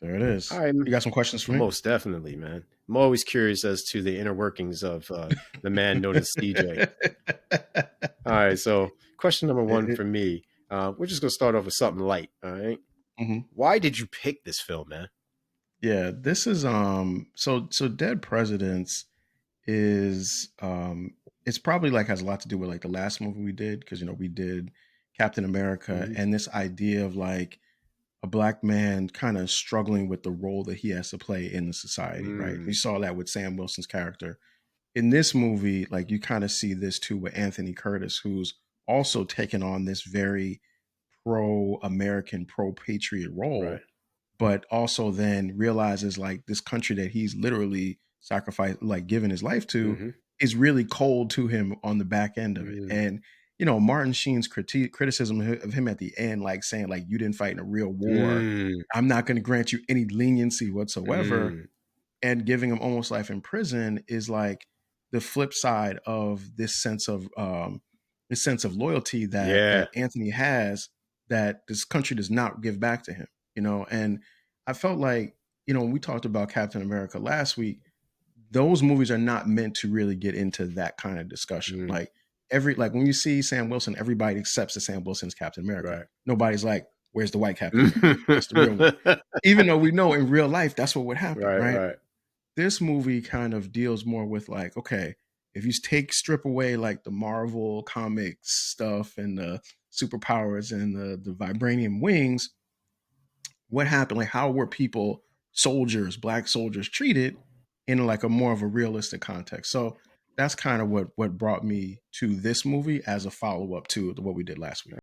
There it is. All right, You got some questions for me? most definitely, man. I'm always curious as to the inner workings of the man known as CJ. All right, so question number one It- for me. We're just gonna start off with something light. All right, mhm. why did you pick this film, man? Yeah, this is so Dead Presidents is it's probably like has a lot to do with like the last movie we did because we did Captain America Mhm. and this idea of like a black man kind of struggling with the role that he has to play in the society, right? You Mm, saw that with Sam Wilson's character. In this movie, like you kind of see this too with Anthony Curtis, who's also taken on this very pro-American, pro-patriot right. role, but also then realizes like this country that he's literally sacrificed, like given his life to, Hmm. is really cold to him on the back end of it. Mm, And Martin Sheen's criticism of him at the end, like saying like you didn't fight in a real war, mm, I'm not going to grant you any leniency whatsoever, mm. and giving him almost life in prison is like the flip side of this sense of loyalty Yeah. that Anthony has that this country does not give back to him. And I felt like when we talked about Captain America last week, those movies are not meant to really get into that kind of discussion. Mm, Like when you see Sam Wilson, everybody accepts that Sam Wilson's Captain America. right. Nobody's like, where's the white Captain America? Where's the real one? Even though we know in real life that's what would happen, Right, right? right. This movie kind of deals more with like, okay, if you strip away like the Marvel comics stuff and the superpowers and the vibranium wings, what happened? Like, how were people, soldiers, black soldiers, treated in like a more of a realistic context? So that's kind of what brought me to this movie as a follow up to what we did last week.